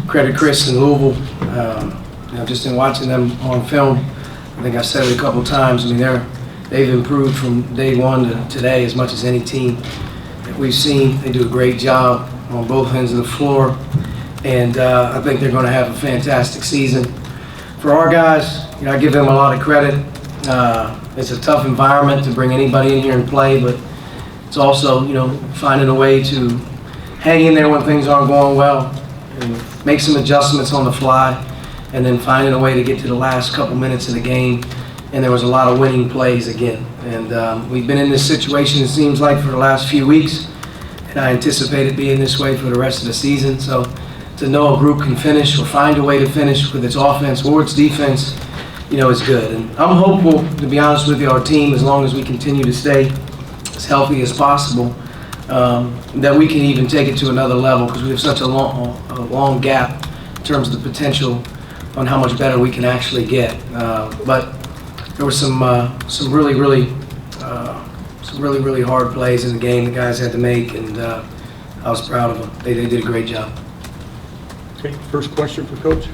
credit Chris and Louisville. Just in watching them on film, I think I've said it a couple times. I mean, they've improved from day one to today as much as any team that we've seen. They do a great job on both ends of the floor, and I think they're going to have a fantastic season. For our guys, I give them a lot of credit. It's a tough environment to bring anybody in here and play, but it's also, finding a way to hang in there when things aren't going well and make some adjustments on the fly, and then finding a way to get to the last couple minutes of the game. And there was a lot of winning plays again. And we've been in this situation, it seems like, for the last few weeks, and I anticipate it being this way for the rest of the season. So to know a group can finish or find a way to finish with its offense or its defense, is good. And I'm hopeful, to be honest with you, our team, as long as we continue to stay as healthy as possible, that we can even take it to another level, because we have such a long gap in terms of the potential on how much better we can actually get. But there were some really hard plays in the game the guys had to make, and I was proud of them. They did a great job. Okay, first question for Coach.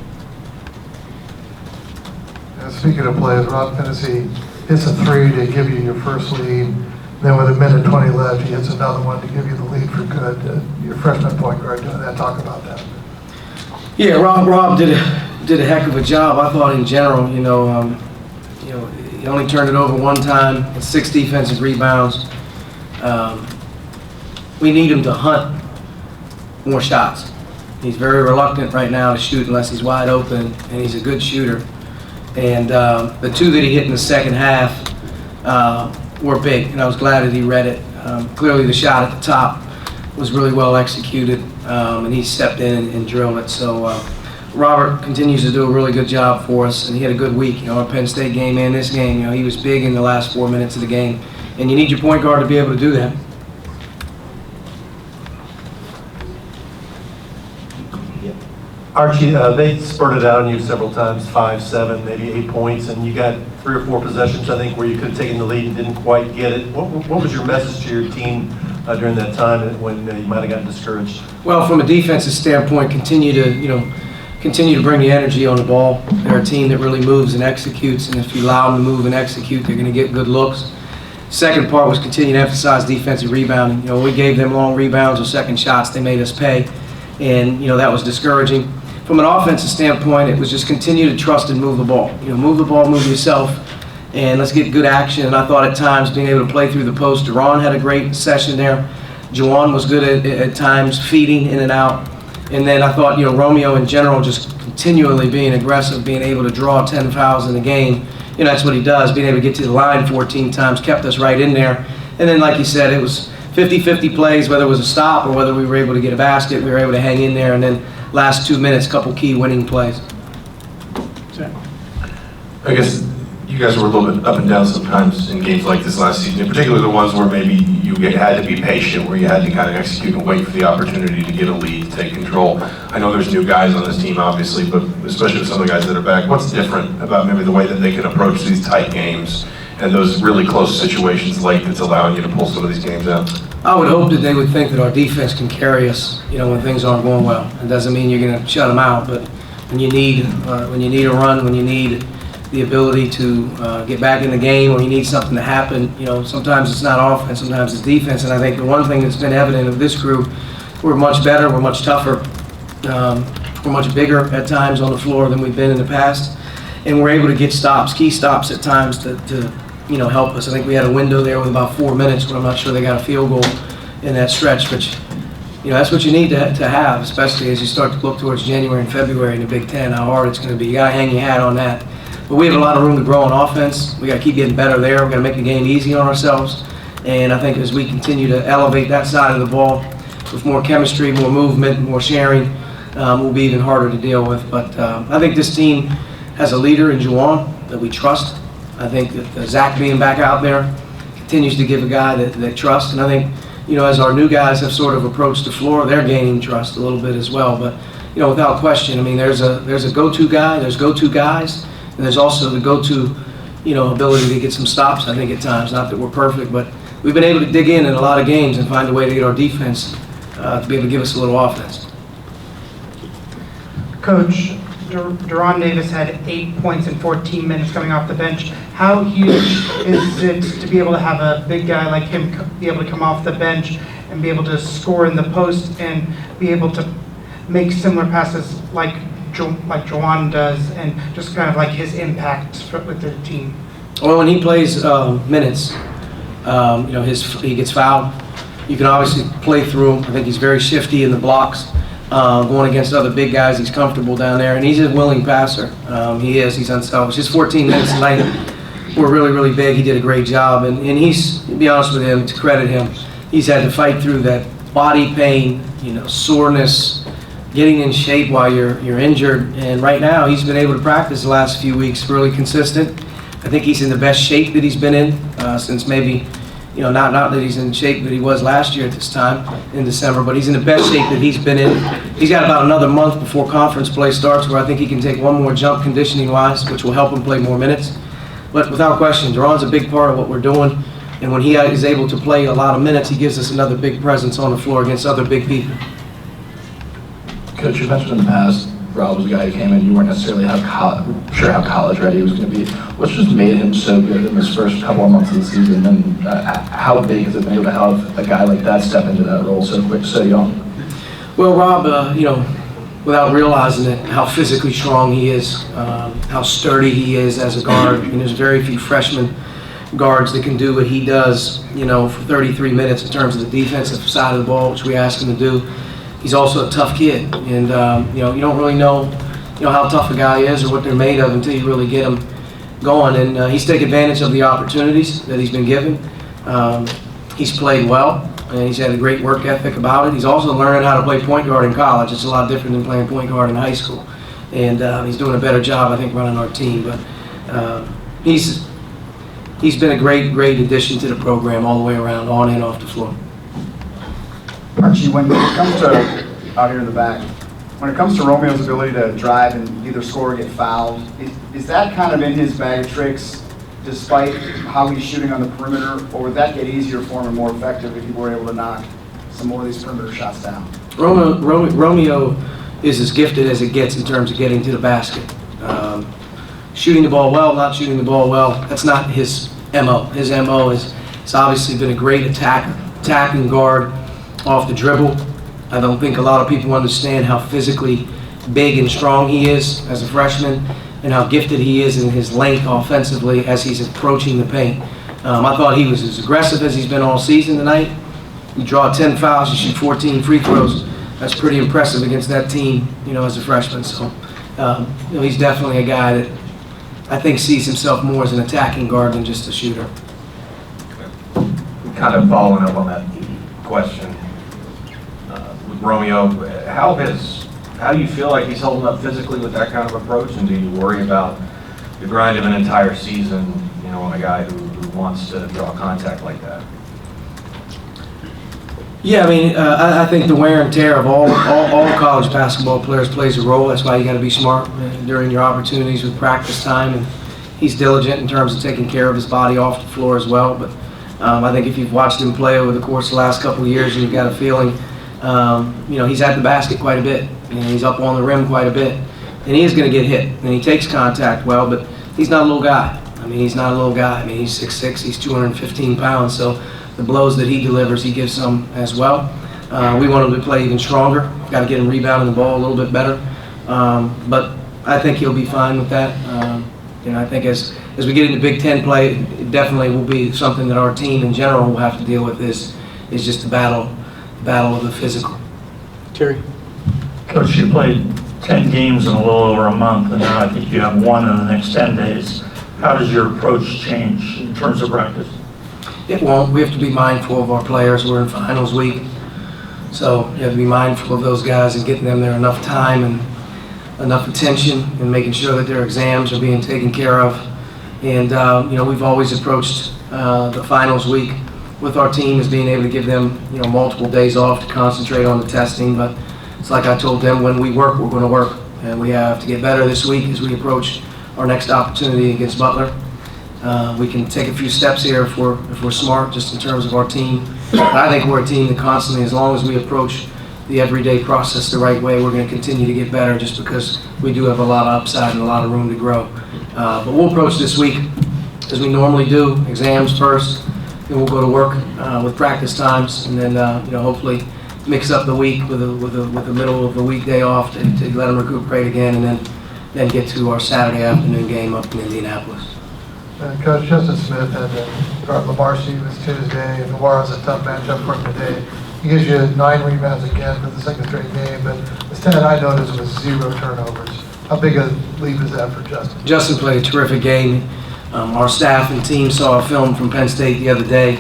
Speaking of plays, Rob Finney hits a three to give you your first lead. Then with a minute 20 left, he hits another one to give you the lead for good. Your freshman point guard doing that. Talk about that. Yeah, Rob did a heck of a job. I thought in general, he only turned it over one time, had 6 defensive rebounds. We need him to hunt more shots. He's very reluctant right now to shoot unless he's wide open, and he's a good shooter. And the 2 that he hit in the second half were big, and I was glad that he read it. Clearly the shot at the top was really well executed, and he stepped in and drilled it. So Robert continues to do a really good job for us, and he had a good week. Our Penn State game and this game, he was big in the last 4 minutes of the game, and you need your point guard to be able to do that. Archie, they spurted out on you several times, 5, 7, maybe 8 points, and you got 3 or 4 possessions, I think, where you could have taken the lead and didn't quite get it. What was your message to your team during that time when you might have gotten discouraged? Well, from a defensive standpoint, continue to bring the energy on the ball. They're a team that really moves and executes, and if you allow them to move and execute, they're going to get good looks. Second part was continue to emphasize defensive rebounding. We gave them long rebounds or second shots. They made us pay, and that was discouraging. From an offensive standpoint, it was just continue to trust and move the ball. Move the ball, move yourself, and let's get good action. And I thought at times being able to play through the post. Duran had a great session there. Juwan was good at times, feeding in and out. And then I thought, Romeo in general just continually being aggressive, being able to draw 10 fouls in the game. That's what he does, being able to get to the line 14 times, kept us right in there. And then, like you said, it was 50-50 plays, whether it was a stop or whether we were able to get a basket, we were able to hang in there. And then last 2 minutes, couple key winning plays. I guess you guys were a little bit up and down sometimes in games like this last season, in particular the ones where maybe you had to be patient, where you had to kind of execute and wait for the opportunity to get a lead, take control. I know there's new guys on this team, obviously, but especially with some of the guys that are back, what's different about maybe the way that they can approach these tight games and those really close situations late that's allowing you to pull some of these games out? I would hope that they would think that our defense can carry us, when things aren't going well. It doesn't mean you're going to shut them out, but when you need a run, when you need the ability to get back in the game, or you need something to happen, sometimes it's not offense, sometimes it's defense. And I think the one thing that's been evident of this group, we're much better, we're much tougher, we're much bigger at times on the floor than we've been in the past, and we're able to get key stops at times to help us. I think we had a window there with about 4 minutes, but I'm not sure they got a field goal in that stretch, which, that's what you need to have, especially as you start to look towards January and February in the Big Ten, how hard it's going to be. You got to hang your hat on that. But we have a lot of room to grow on offense. We got to keep getting better there. We're going to make the game easy on ourselves. And I think as we continue to elevate that side of the ball with more chemistry, more movement, more sharing, will be even harder to deal with. But I think this team has a leader in Juwan that we trust. I think that Zach being back out there continues to give a guy that trust. And I think, as our new guys have sort of approached the floor, they're gaining trust a little bit as well. But, without question, there's a go-to guy, there's go-to guys, and there's also the go-to, ability to get some stops, I think, at times. Not that we're perfect, but we've been able to dig in a lot of games and find a way to get our defense to be able to give us a little offense. Coach, Deron Davis had 8 points in 14 minutes coming off the bench. How huge is it to be able to have a big guy like him be able to come off the bench and be able to score in the post and be able to make similar passes like Juwan does, and just kind of like his impact with the team? Well, when he plays minutes, he gets fouled. You can obviously play through him. I think he's very shifty in the blocks. Going against other big guys, he's comfortable down there, and he's a willing passer. He's unselfish. His 14 minutes tonight were really, really big. He did a great job, and he's, to be honest with him, to credit him, he's had to fight through that body pain, soreness, getting in shape while you're injured, and right now he's been able to practice the last few weeks really consistent. I think he's in the best shape that he's been in since maybe, not that he's in shape that he was last year at this time in December, but he's in the best shape that he's been in. He's got about another month before conference play starts where I think he can take one more jump conditioning-wise, which will help him play more minutes. But without question, Deron's a big part of what we're doing, and when he is able to play a lot of minutes, he gives us another big presence on the floor against other big people. Coach, you mentioned in the past, Rob was a guy who came in, you weren't necessarily sure how college ready he was going to be. What's just made him so good in his first couple of months of the season, and how big has it been able to have a guy like that step into that role so quick, so young? Well, Rob, without realizing it, how physically strong he is, how sturdy he is as a guard. There's very few freshman guards that can do what he does, for 33 minutes in terms of the defensive side of the ball, which we ask him to do. He's also a tough kid, and you don't really know, how tough a guy is or what they're made of until you really get him going. And he's taken advantage of the opportunities that he's been given. He's played well, and he's had a great work ethic about it. He's also learning how to play point guard in college. It's a lot different than playing point guard in high school, and he's doing a better job, I think, running our team. But he's been a great addition to the program all the way around, on and off the floor. Archie, when it comes to, out here in the back, when it comes to Romeo's ability to drive and either score or get fouled, is that kind of in his bag of tricks despite how he's shooting on the perimeter, or would that get easier for him and more effective if he were able to knock some more of these perimeter shots down? Romeo is as gifted as it gets in terms of getting to the basket. Shooting the ball well, not shooting the ball well, that's not his MO. His MO is obviously been a great attacking guard off the dribble. I don't think a lot of people understand how physically big and strong he is as a freshman and how gifted he is in his length offensively as he's approaching the paint. I thought he was as aggressive as he's been all season tonight. You draw 10 fouls, you shoot 14 free throws. That's pretty impressive against that team, as a freshman. So, he's definitely a guy that I think sees himself more as an attacking guard than just a shooter. Kind of following up on that question. Romeo, how do you feel like he's holding up physically with that kind of approach, and do you worry about the grind of an entire season, on a guy who wants to draw contact like that? Yeah, I think the wear and tear of all college basketball players plays a role. That's why you got to be smart during your opportunities with practice time, and he's diligent in terms of taking care of his body off the floor as well. But I think if you've watched him play over the course of the last couple of years and you've got a feeling, he's at the basket quite a bit, and he's up on the rim quite a bit, and he is going to get hit, and he takes contact well, but he's not a little guy. He's not a little guy. He's 6'6", he's 215 pounds, so the blows that he delivers, he gives some as well. We want him to play even stronger. Got to get him rebounding the ball a little bit better, but I think he'll be fine with that. I think as we get into Big Ten play, it definitely will be something that our team in general will have to deal with. Is just the battle of the physical. Terry? Coach, you played 10 games in a little over a month, and now I think you have one in the next 10 days. How does your approach change in terms of practice? It won't. We have to be mindful of our players. We're in finals week, so you have to be mindful of those guys and getting them there enough time and enough attention and making sure that their exams are being taken care of. And we've always approached the finals week with our team as being able to give them multiple days off to concentrate on the testing. But it's like I told them, when we work, we're going to work, and we have to get better this week as we approach our next opportunity against Butler. We can take a few steps here if we're smart, just in terms of our team. But I think we're a team that constantly, as long as we approach the everyday process the right way, we're going to continue to get better just because we do have a lot of upside and a lot of room to grow. But we'll approach this week as we normally do, exams first, then we'll go to work with practice times, and then hopefully mix up the week with the middle of the weekday off to let them recuperate again, and then get to our Saturday afternoon game up in Indianapolis. Coach, Justin Smith had to guard Lamar Stevens Tuesday, and Noir's a tough matchup for him today. He gives you 9 rebounds again for the second straight game, but the stat I noticed was 0 turnovers. How big a leap is that for Justin? Justin played a terrific game. Our staff and team saw a film from Penn State the other day.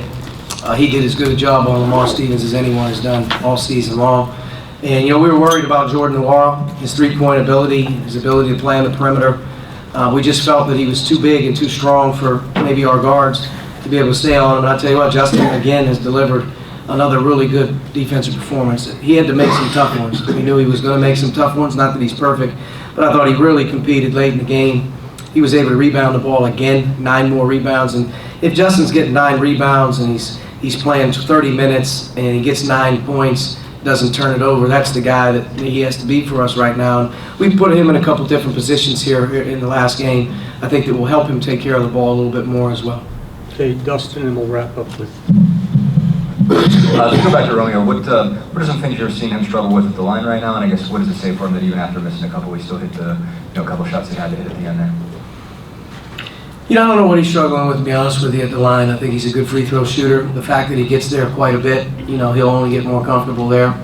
He did as good a job on Lamar Stevens as anyone has done all season long. And, we were worried about Jordan Noir, his three-point ability, his ability to play on the perimeter. We just felt that he was too big and too strong for maybe our guards to be able to stay on him. And I'll tell you what, Justin, again, has delivered another really good defensive performance. He had to make some tough ones. We knew he was going to make some tough ones, not that he's perfect, but I thought he really competed late in the game. He was able to rebound the ball again, 9 more rebounds. And if Justin's getting 9 rebounds and he's playing 30 minutes and he gets 9 points, doesn't turn it over, that's the guy that he has to be for us right now. And we put him in a couple different positions here in the last game. I think that will help him take care of the ball a little bit more as well. Okay, Dustin, and we'll wrap up with. Let's go back to Romeo. What are some things you're seeing him struggle with at the line right now? And I guess what does it say for him that even after missing a couple, he still hit the couple shots he had to hit at the end there? I don't know what he's struggling with, to be honest with you, at the line. I think he's a good free throw shooter. The fact that he gets there quite a bit, he'll only get more comfortable there.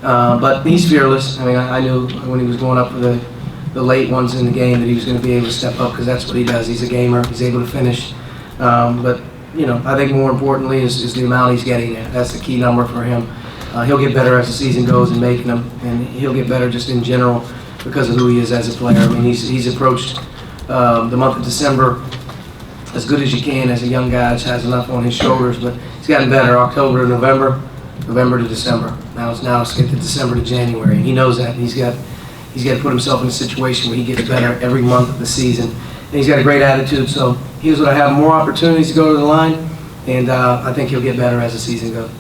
But he's fearless. I mean, I knew when he was going up for the late ones in the game that he was going to be able to step up, because that's what he does. He's a gamer. He's able to finish. But I think more importantly is the amount he's getting there. That's the key number for him. He'll get better as the season goes in making them, and he'll get better just in general because of who he is as a player. I mean, he's approached the month of December as good as you can as a young guy. Just has enough on his shoulders, but he's gotten better. October to November, November to December. Now it's get to December to January, and he knows that. He's got to put himself in a situation where he gets better every month of the season. And he's got a great attitude, so he's going to have more opportunities to go to the line, and I think he'll get better as the season goes.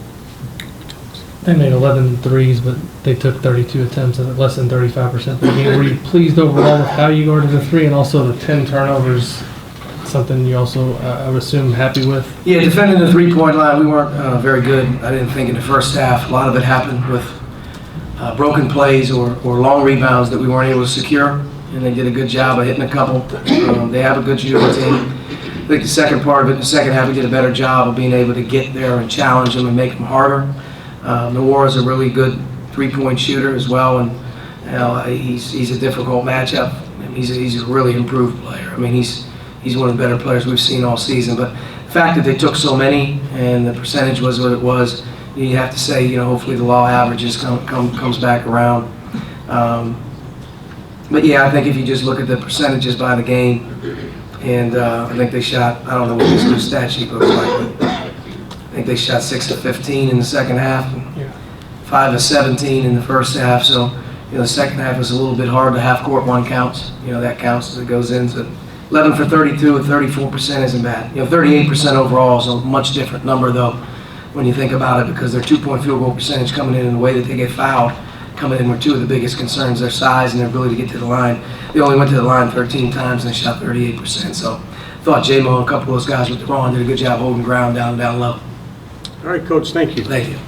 They made 11 threes, but they took 32 attempts at less than 35%. Were you pleased overall with how you guarded the 3 and also the 10 turnovers? Something you also, I would assume, happy with? Yeah, defending the three-point line, we weren't very good. I didn't think in the first half. A lot of it happened with broken plays or long rebounds that we weren't able to secure, and they did a good job of hitting a couple. They have a good shooting team. I think the second part of it, the second half, we did a better job of being able to get there and challenge them and make them harder. Noir is a really good three-point shooter as well, and he's a difficult matchup. I mean, he's a really improved player. I mean, he's one of the better players we've seen all season. But the fact that they took so many and the percentage was what it was, you have to say, hopefully the law averages comes back around. But yeah, I think if you just look at the percentages by the game, and I think they shot, I don't know what this new stat sheet looks like, but I think they shot 6 of 15 in the second half, and 5 of 17 in the first half. So, the second half is a little bit hard. The half-court one counts. That counts as it goes in. So 11 for 32 at 34% isn't bad. 38% overall is a much different number, though, when you think about it, because their two-point field goal percentage coming in the way that they get fouled, coming in were two of the biggest concerns, their size and their ability to get to the line. They only went to the line 13 times and they shot 38%. So I thought J-Mo and a couple of those guys with the Ron did a good job holding ground down low. All right, Coach, thank you. Thank you.